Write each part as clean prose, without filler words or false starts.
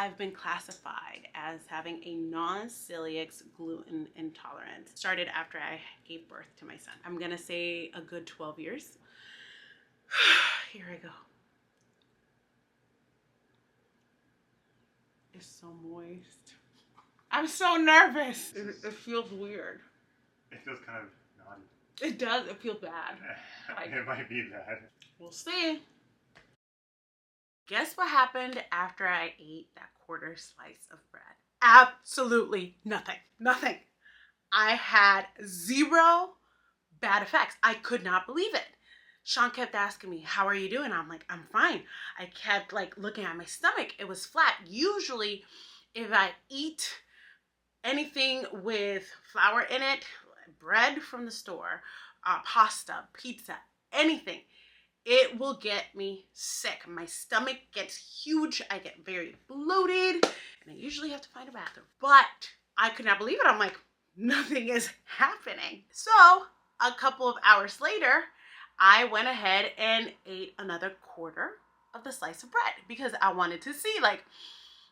I've been classified as having a non-celiac gluten intolerance. Started after I gave birth to my son. I'm gonna say a good 12 years. Here I go. It's so moist. I'm so nervous. It feels weird. It feels kind of naughty. It does. It feels bad. Like, it might be bad. We'll see. Guess what happened after I ate that quarter slice of bread? Absolutely nothing. Nothing. I had zero bad effects. I could not believe it. Sean kept asking me, how are you doing? I'm like, I'm fine. I kept like looking at my stomach. It was flat. Usually if I eat anything with flour in it, bread from the store, pasta, pizza, anything, it will get me sick. My stomach gets huge. I get very bloated, and I usually have to find a bathroom. But I could not believe it. I'm like, nothing is happening. So a couple of hours later, I went ahead and ate another quarter of the slice of bread because I wanted to see, like,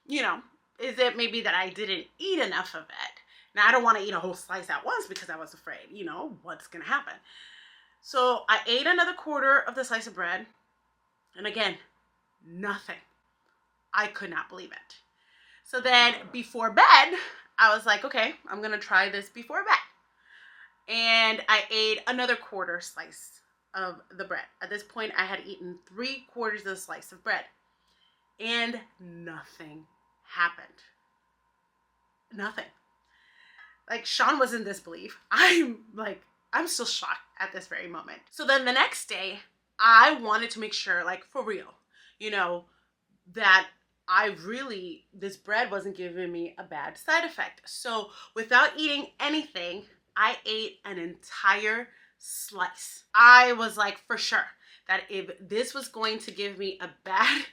you know, is it maybe that I didn't eat enough of it? Now, I don't want to eat a whole slice at once because I was afraid, you know, what's going to happen. So I ate another quarter of the slice of bread. And again, nothing. I could not believe it. So then before bed, I was like, okay, I'm going to try this before bed. And I ate another quarter slice of the bread. At this point, I had eaten 3/4 of the slice of bread. And nothing happened. Nothing. Like, Sean was in disbelief. I'm still shocked at this very moment. So then the next day, I wanted to make sure, like, for real, you know, that this bread wasn't giving me a bad side effect. So without eating anything, I ate an entire slice. I was like, for sure, that if this was going to give me a bad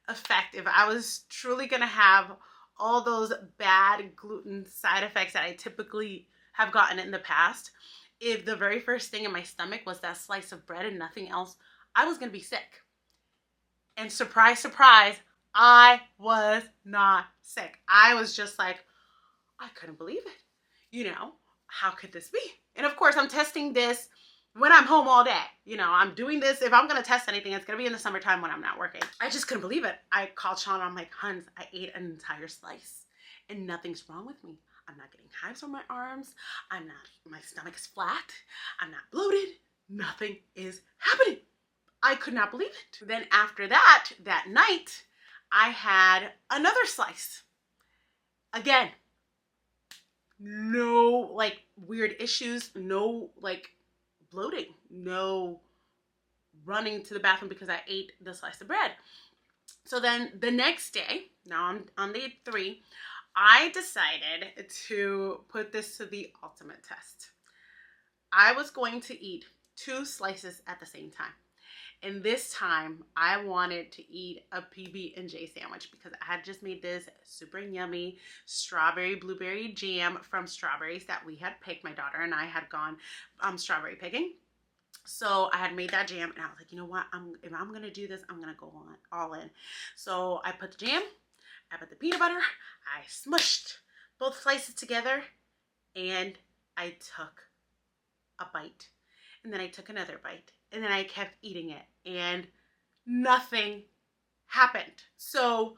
effect, if I was truly going to have all those bad gluten side effects that I typically have gotten in the past, if the very first thing in my stomach was that slice of bread and nothing else, I was going to be sick. And surprise, surprise, I was not sick. I was just like, I couldn't believe it. You know, how could this be? And of course, I'm testing this when I'm home all day. You know, I'm doing this. If I'm going to test anything, it's going to be in the summertime when I'm not working. I just couldn't believe it. I called Sean. I'm like, Huns, I ate an entire slice and nothing's wrong with me. I'm not getting hives on my arms. My stomach is flat. I'm not bloated. Nothing is happening. I could not believe it. Then after that night, I had another slice. Again, no like weird issues, no like bloating, no running to the bathroom because I ate the slice of bread. So then the next day, now I'm on day 3, I decided to put this to the ultimate test. I was going to eat 2 slices at the same time. And this time I wanted to eat a PB&J sandwich because I had just made this super yummy strawberry blueberry jam from strawberries that we had picked. My daughter and I had gone strawberry picking. So I had made that jam and I was like, you know what? If I'm going to do this, I'm going to go all in. So I put the jam, I put the peanut butter, I smushed both slices together and I took a bite. And then I took another bite. And then I kept eating it. And nothing happened. So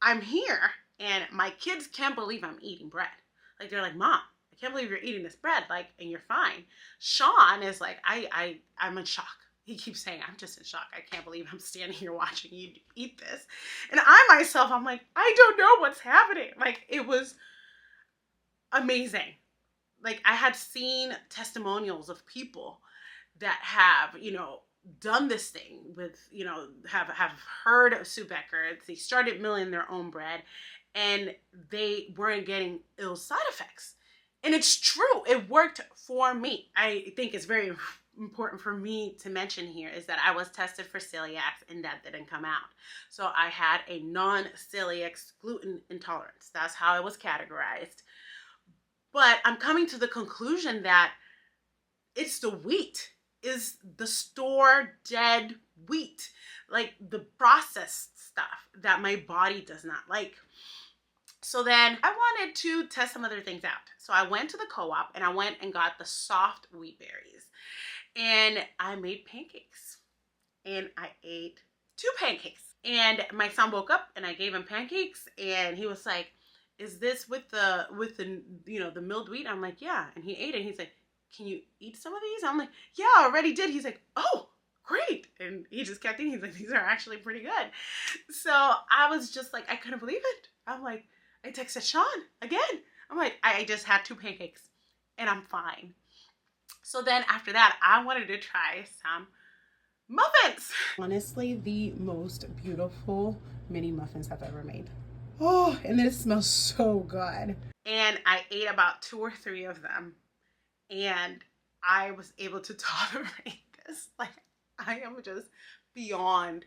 I'm here and my kids can't believe I'm eating bread. Like, they're like, Mom, I can't believe you're eating this bread. Like, and you're fine. Sean is like, I'm in shock. He keeps saying, I'm just in shock. I can't believe I'm standing here watching you eat this. And I myself, I'm like, I don't know what's happening. Like, it was amazing. Like, I had seen testimonials of people that have, you know, done this thing with, you know, have heard of Sue Becker. They started milling their own bread and they weren't getting ill side effects. And it's true. It worked for me. I think it's very important for me to mention here is that I was tested for celiac and that didn't come out. So I had a non-celiac gluten intolerance. That's how it was categorized. But I'm coming to the conclusion that it's the wheat. Is the store dead wheat, like the processed stuff that my body does not like. So then I wanted to test some other things out. So I went to the co-op and I went and got the soft wheat berries. And I made pancakes. And I ate 2 pancakes. And my son woke up and I gave him pancakes and he was like, "Is this with the the milled wheat?" I'm like, "Yeah." And he ate it. He's like, "Can you eat some of these?" I'm like, "Yeah, I already did." He's like, "Oh, great." And he just kept eating. He's like, "These are actually pretty good." So I was just like, I couldn't believe it. I'm like, I texted Sean again. I'm like, I just had 2 pancakes and I'm fine. So then after that, I wanted to try some muffins. Honestly, the most beautiful mini muffins I've ever made. Oh, and it smells so good. And I ate about 2 or 3 of them and I was able to tolerate this. Like, I am just beyond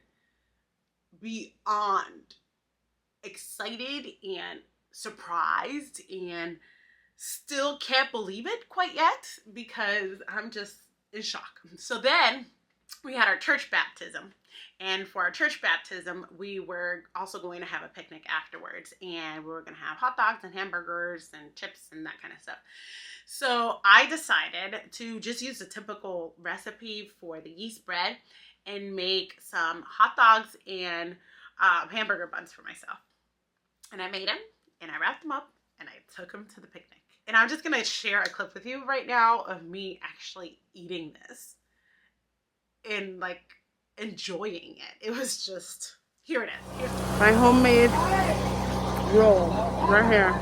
excited and surprised and still can't believe it quite yet because I'm just in shock. So then we had our church baptism. And for our church baptism, we were also going to have a picnic afterwards. And we were going to have hot dogs and hamburgers and chips and that kind of stuff. So I decided to just use the typical recipe for the yeast bread and make some hot dogs and hamburger buns for myself. And I made them and I wrapped them up and I took them to the picnic. And I'm just going to share a clip with you right now of me actually eating this and like enjoying it. It was just, here it is. My homemade roll right here.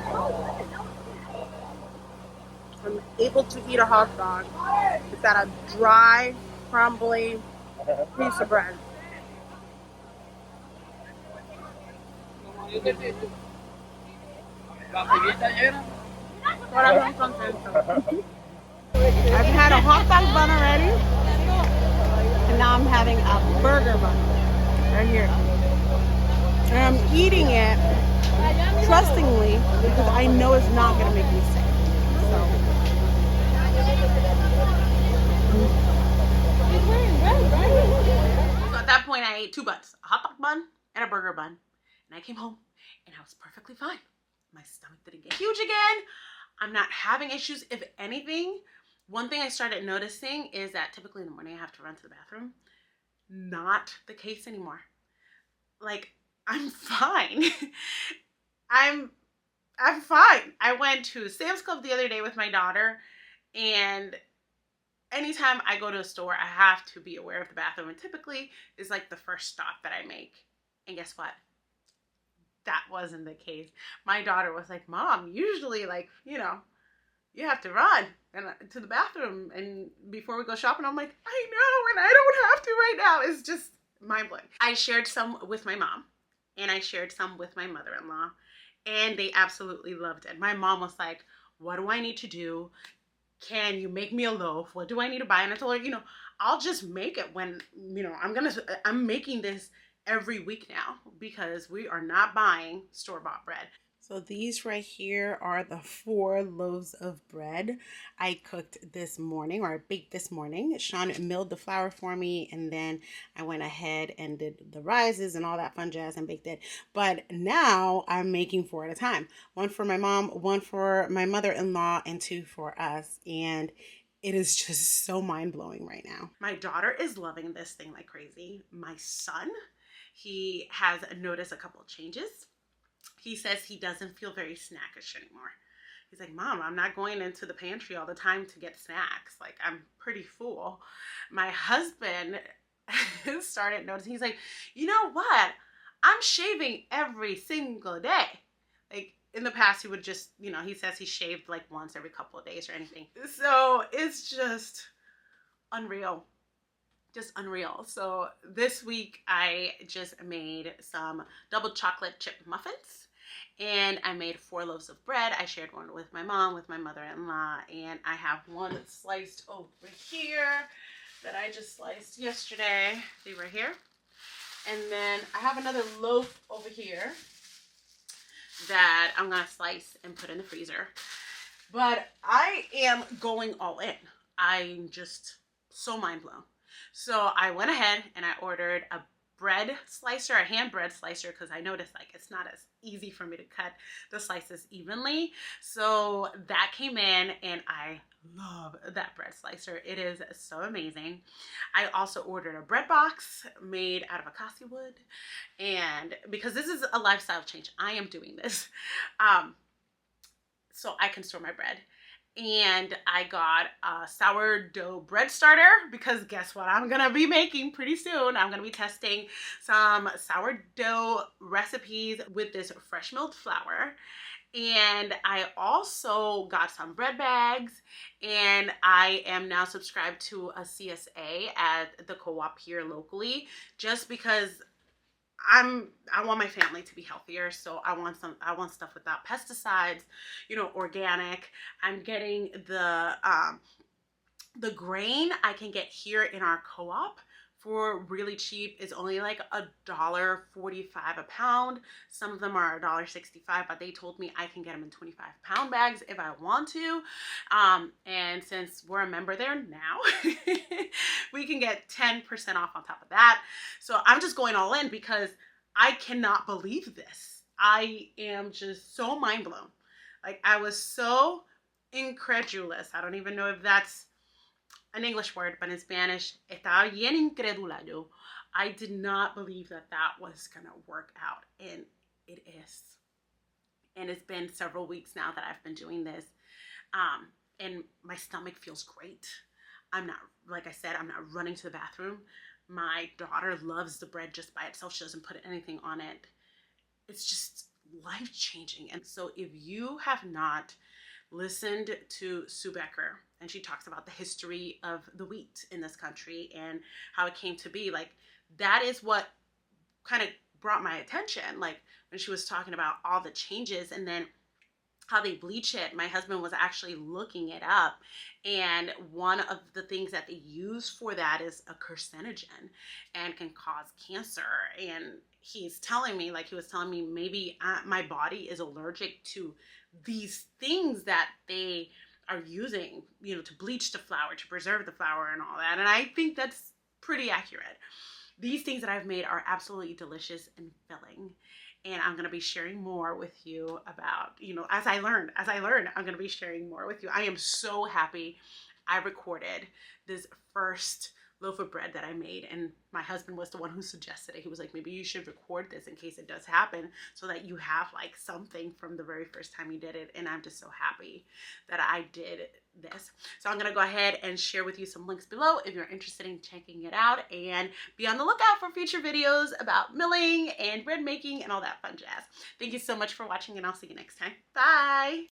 I'm able to eat a hot dog. It's got a dry, crumbly piece of bread. I've had a hot dog bun already, and now I'm having a burger bun right here. And I'm eating it trustingly because I know it's not going to make me sick. So at that point, I ate 2 buns, a hot dog bun and a burger bun. And I came home and I was perfectly fine. My stomach didn't get huge again. I'm not having issues. If anything, one thing I started noticing is that typically in the morning I have to run to the bathroom. Not the case anymore. Like, I'm fine. I'm fine. I went to Sam's Club the other day with my daughter, and anytime I go to a store, I have to be aware of the bathroom, and typically is like the first stop that I make. And guess what? That wasn't the case. My daughter was like, "Mom, usually like, you have to run to the bathroom and before we go shopping." I'm like, "I know, and I don't have to right now." It's just mind-blowing. I shared some with my mom and I shared some with my mother-in-law and they absolutely loved it. My mom was like, "What do I need to do? Can you make me a loaf? What do I need to buy?" And I told her, I'll just make it when, I'm making this every week now because we are not buying store-bought bread. So these right here are the 4 loaves of bread I cooked this morning, or I baked this morning. Sean milled the flour for me, and then I went ahead and did the rises and all that fun jazz and baked it. But now I'm making 4 at a time. 1 for my mom, 1 for my mother-in-law, and 2 for us. And it is just so mind-blowing right now. My daughter is loving this thing like crazy. My son, he has noticed a couple of changes. He says he doesn't feel very snackish anymore. He's like, "Mom, I'm not going into the pantry all the time to get snacks. Like, I'm pretty full." My husband started noticing. He's like, "You know what? I'm shaving every single day." Like, in the past, he would just, he says he shaved like once every couple of days or anything. So it's just unreal. Just unreal. So this week I just made some double chocolate chip muffins and I made 4 loaves of bread. I shared 1 with my mom, with my mother-in-law, and I have 1 sliced over here that I just sliced yesterday. See right here. And then I have another loaf over here that I'm gonna slice and put in the freezer. But I am going all in. I'm just so mind blown. So I went ahead and I ordered a bread slicer, a hand bread slicer, because I noticed like it's not as easy for me to cut the slices evenly. So that came in and I love that bread slicer. It is so amazing. I also ordered a bread box made out of acacia wood, and because this is a lifestyle change, I am doing this. So I can store my bread. And I got a sourdough bread starter because guess what I'm gonna be making pretty soon? I'm gonna be testing some sourdough recipes with this fresh milled flour. And I also got some bread bags, and I am now subscribed to a CSA at the co-op here locally just because I want my family to be healthier, so I want stuff without pesticides, you know, organic. I'm getting the grain I can get here in our co-op for really cheap. Is only like $1.45 a pound. Some of them are $1.65, but they told me I can get them in 25-pound bags if I want to. And since we're a member there now, we can get 10% off on top of that. So I'm just going all in because I cannot believe this. I am just so mind blown. Like I was so incredulous. I don't even know if that's an English word, but in Spanish, estaba bien incrédula yo. I did not believe that that was gonna work out, and it is. And it's been several weeks now that I've been doing this, and my stomach feels great. I'm not, like I said, I'm not running to the bathroom. My daughter loves the bread just by itself. She doesn't put anything on it. It's just life-changing. And so if you have not listened to Sue Becker, and she talks about the history of the wheat in this country and how it came to be, like that is what kind of brought my attention, like when she was talking about all the changes and then how they bleach it. My husband was actually looking it up, and one of the things that they use for that is a carcinogen and can cause cancer. And he's telling me, like he was telling me, maybe my body is allergic to these things that they are using, you know, to bleach the flour, to preserve the flour and all that. And I think that's pretty accurate. These things that I've made are absolutely delicious and filling. And I'm going to be sharing more with you about, you know, as I learn, I'm going to be sharing more with you. I am so happy I recorded this first loaf of bread that I made, and my husband was the one who suggested it. He was like, maybe you should record this in case it does happen so that you have like something from the very first time you did it. And I'm just so happy that I did this. So I'm going to go ahead and share with you some links below if you're interested in checking it out, and be on the lookout for future videos about milling and bread making and all that fun jazz. Thank you so much for watching, and I'll see you next time. Bye.